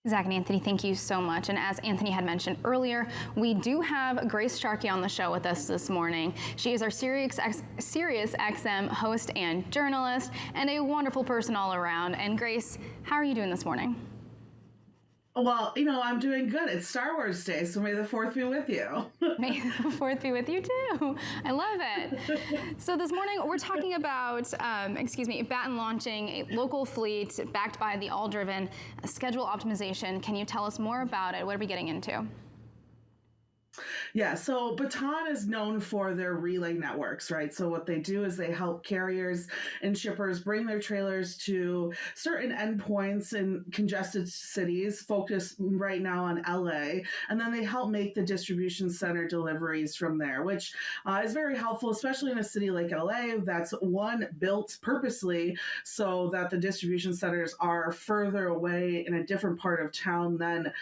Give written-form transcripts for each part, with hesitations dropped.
Zach and Anthony, thank you so much. And as Anthony had mentioned earlier, we do have Grace Sharkey on the show with us this morning. She is our Sirius XM host and journalist, and a wonderful person all around. And Grace, how are you doing this morning? Well, I'm doing good. It's Star Wars Day, so may the 4th be with you. May the 4th be with you too. I love it. So this morning we're talking about, Baton launching a local fleet backed by the all-driven schedule optimization. Can you tell us more about it? What are we getting into? Yeah, so Baton is known for their relay networks, right? So what they do is they help carriers and shippers bring their trailers to certain endpoints in congested cities, focused right now on LA, and then they help make the distribution center deliveries from there, which is very helpful, especially in a city like LA that's built purposely so that the distribution centers are further away in a different part of town than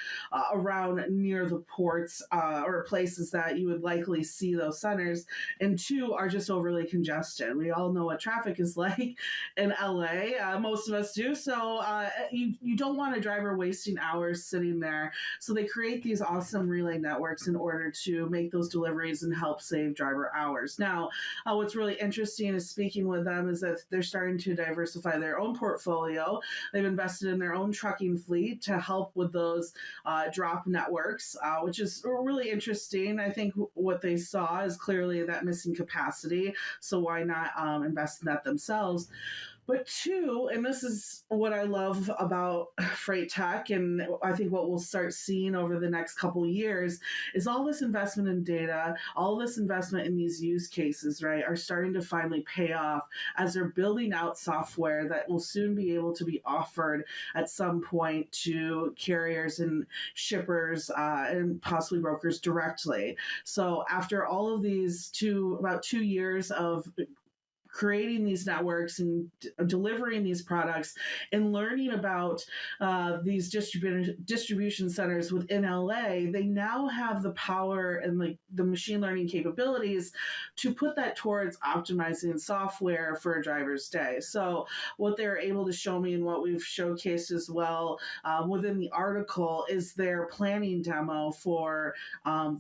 around near the ports or places that you would likely see those centers, and two are just overly congested. We all know what traffic is like in LA. Most of us do. So you don't want a driver wasting hours sitting there. So they create these awesome relay networks in order to make those deliveries and help save driver hours. Now, what's really interesting is speaking with them is that they're starting to diversify their own portfolio. They've invested in their own trucking fleet to help with those drop networks, which is really interesting. I think what they saw is clearly that missing capacity. So why not invest in that themselves? But two, and this is what I love about freight tech, and I think what we'll start seeing over the next couple of years is all this investment in data, all this investment in these use cases, right, are starting to finally pay off as they're building out software that will soon be able to be offered at some point to carriers and shippers and possibly brokers directly. So after all of these about 2 years of creating these networks and delivering these products and learning about these distribution centers within LA, they now have the power and the machine learning capabilities to put that towards optimizing software for a driver's day. So what they're able to show me and what we've showcased as well within the article is their planning demo for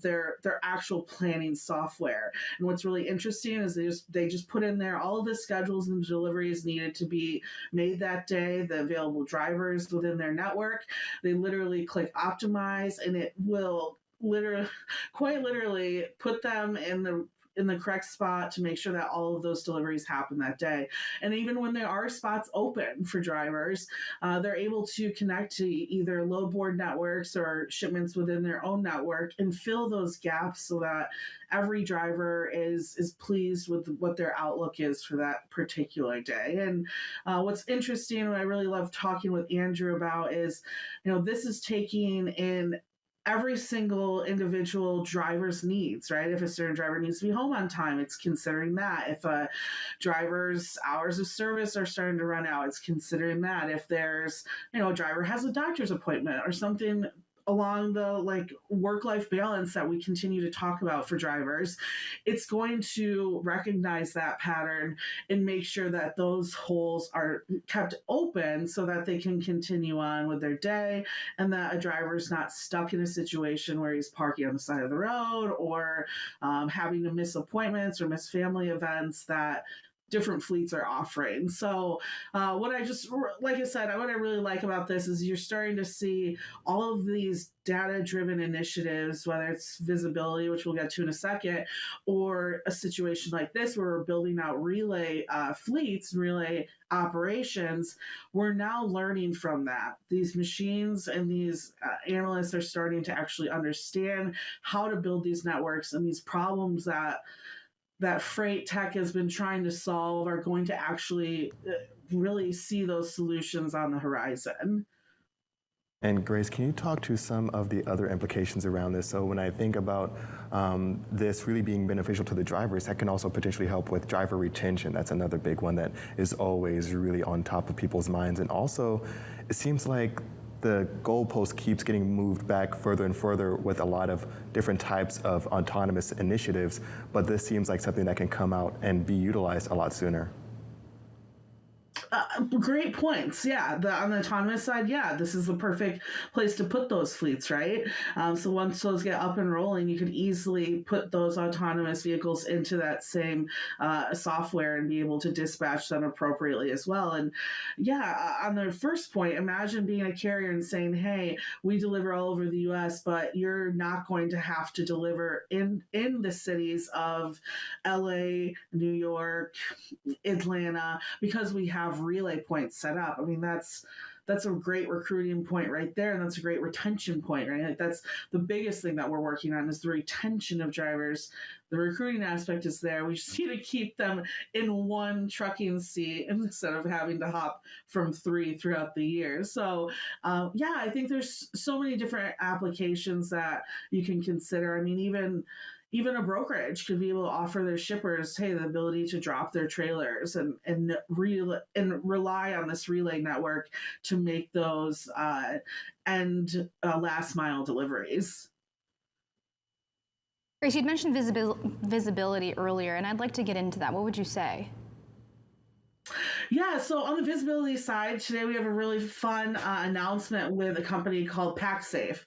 their actual planning software. And what's really interesting is they just put in there all of the schedules and deliveries needed to be made that day, the available drivers within their network. They literally click optimize, and it will quite literally put them in the correct spot to make sure that all of those deliveries happen that day. And even when there are spots open for drivers, they're able to connect to either load board networks or shipments within their own network and fill those gaps so that every driver is pleased with what their outlook is for that particular day. And what's interesting, what I really love talking with Andrew about is, this is taking in every single individual driver's needs, right? If a certain driver needs to be home on time, it's considering that. If a driver's hours of service are starting to run out, it's considering that. If there's, a driver has a doctor's appointment or something along the work-life balance that we continue to talk about for drivers, it's going to recognize that pattern and make sure that those holes are kept open so that they can continue on with their day and that a driver's not stuck in a situation where he's parking on the side of the road or having to miss appointments or miss family events that different fleets are offering. So what I really like about this is you're starting to see all of these data-driven initiatives, whether it's visibility, which we'll get to in a second, or a situation like this where we're building out relay fleets, relay operations. We're now learning from that. These machines and these analysts are starting to actually understand how to build these networks, and these problems that freight tech has been trying to solve are going to actually really see those solutions on the horizon. And Grace, can you talk to some of the other implications around this? So when I think about this really being beneficial to the drivers, that can also potentially help with driver retention. That's another big one that is always really on top of people's minds. And also, it seems like the goalpost keeps getting moved back further and further with a lot of different types of autonomous initiatives, but this seems like something that can come out and be utilized a lot sooner. Great points. Yeah, on the autonomous side, yeah, this is the perfect place to put those fleets, right? So once those get up and rolling, you could easily put those autonomous vehicles into that same software and be able to dispatch them appropriately as well. And yeah, on the first point, imagine being a carrier and saying, "Hey, we deliver all over the U.S., but you're not going to have to deliver in the cities of L.A., New York, Atlanta, because we have relay points set up." I mean, that's a great recruiting point right there, and that's a great retention point, right? Like that's the biggest thing that we're working on is the retention of drivers. The recruiting aspect is there. We just need to keep them in one trucking seat instead of having to hop from 3 throughout the year. So, yeah, I think there's so many different applications that you can consider. I mean, even a brokerage could be able to offer their shippers, hey, the ability to drop their trailers and rely on this relay network to make those last mile deliveries. Grace, you'd mentioned visibility earlier, and I'd like to get into that. What would you say? Yeah, so on the visibility side, today we have a really fun announcement with a company called PackSafe.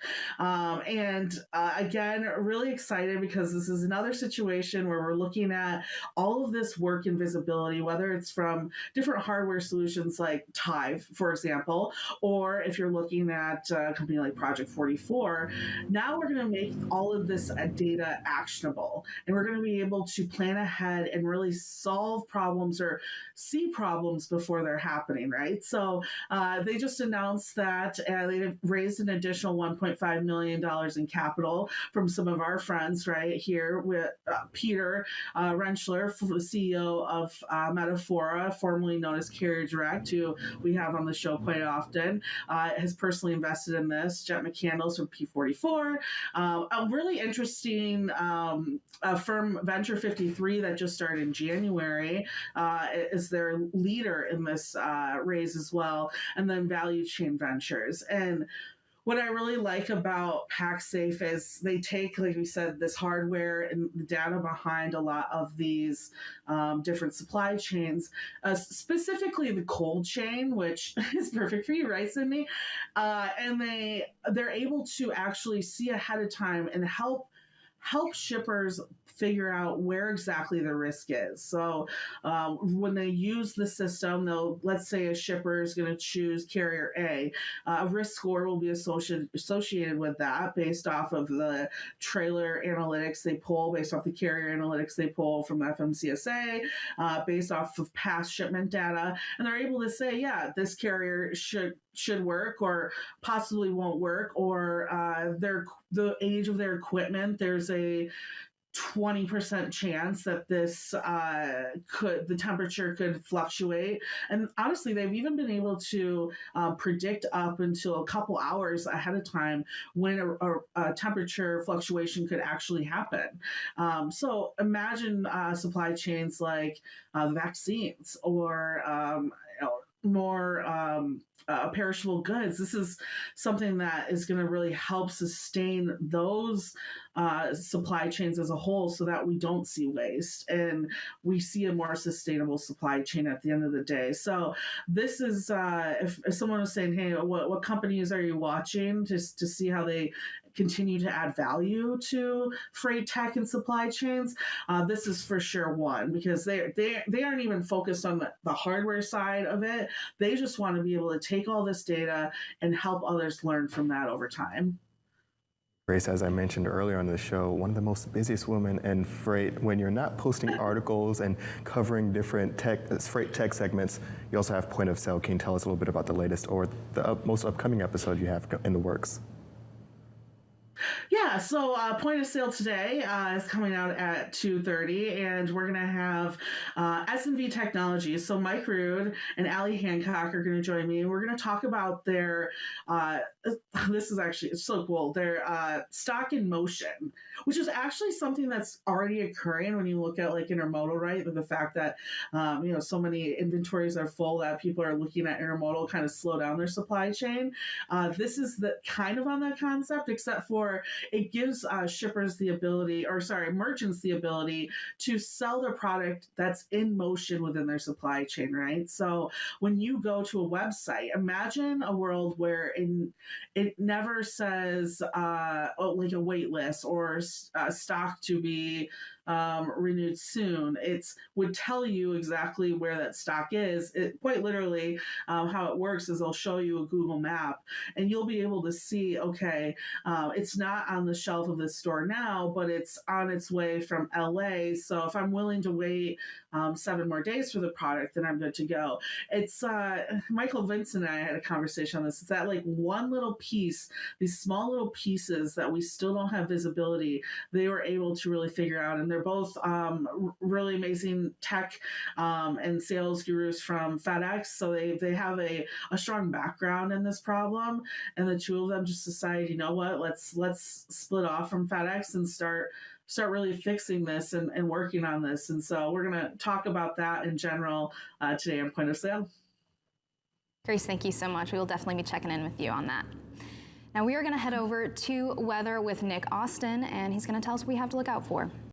Again, really excited because this is another situation where we're looking at all of this work in visibility, whether it's from different hardware solutions like Tive, for example, or if you're looking at a company like Project 44. Now we're going to make all of this data actionable, and we're going to be able to plan ahead and really solve problems or see problems before they're happening, right? So they just announced that they raised an additional $1.5 million in capital from some of our friends right here with Peter Rentschler, the CEO of Metaphora, formerly known as Carrier Direct, who we have on the show quite often, has personally invested in this. Jet McCandles from P44. A really interesting firm, Venture 53, that just started in January, is their leader in this raise as well, and then Value Chain Ventures. And what I really like about PackSafe is they take, like we said, this hardware and the data behind a lot of these different supply chains, specifically the cold chain, which is perfect for you, right, Sydney? And they're able to actually see ahead of time and help shippers figure out where exactly the risk is. So when they use the system, let's say a shipper is going to choose carrier A, a risk score will be associated with that based off of the trailer analytics they pull, based off the carrier analytics they pull from the FMCSA, based off of past shipment data. And they're able to say, yeah, this carrier should work or possibly won't work, or the age of their equipment, there's a 20% chance that the temperature could fluctuate. And honestly, they've even been able to predict up until a couple hours ahead of time when a temperature fluctuation could actually happen. So imagine supply chains like vaccines or more perishable goods. This is something that is going to really help sustain those supply chains as a whole so that we don't see waste and we see a more sustainable supply chain at the end of the day. So this is, if someone was saying, hey, what companies are you watching just to see how they continue to add value to freight tech and supply chains, this is for sure one, because they aren't even focused on the hardware side of it. They just want to be able to take all this data and help others learn from that over time. Grace, as I mentioned earlier on the show, one of the most busiest women in freight. When you're not posting articles and covering different freight tech segments, you also have point of sale. Can you tell us a little bit about the latest or the most upcoming episode you have in the works? Yeah, so point of sale today is coming out at 2:30, and we're going to have S&V Technologies. So Mike Rood and Ali Hancock are going to join me, and we're going to talk about their, this is actually, it's so cool, their stock in motion, which is actually something that's already occurring when you look at like intermodal, right? With the fact that, so many inventories are full that people are looking at intermodal kind of slow down their supply chain. This is kind of on that concept, except for or it gives shippers the ability, or sorry, merchants the ability to sell their product that's in motion within their supply chain, right? So when you go to a website, imagine a world where it never says like a wait list or stock to be renewed soon. It would tell you exactly where that stock is. It quite literally, how it works is they'll show you a Google map, and you'll be able to see, okay, it's not on the shelf of this store now, but it's on its way from LA. So if I'm willing to wait 7 more days for the product, then I'm good to go. It's Michael Vincent and I had a conversation on this. It's that like one little piece, these small little pieces that we still don't have visibility, they were able to really figure out. And they're both really amazing tech and sales gurus from FedEx. So they have a strong background in this problem. And the two of them just decided, you know what, let's split off from FedEx and start really fixing this and working on this. And so we're going to talk about that in general today on Point of Sale. Grace, thank you so much. We will definitely be checking in with you on that. Now we are going to head over to weather with Nick Austin, and he's going to tell us what we have to look out for.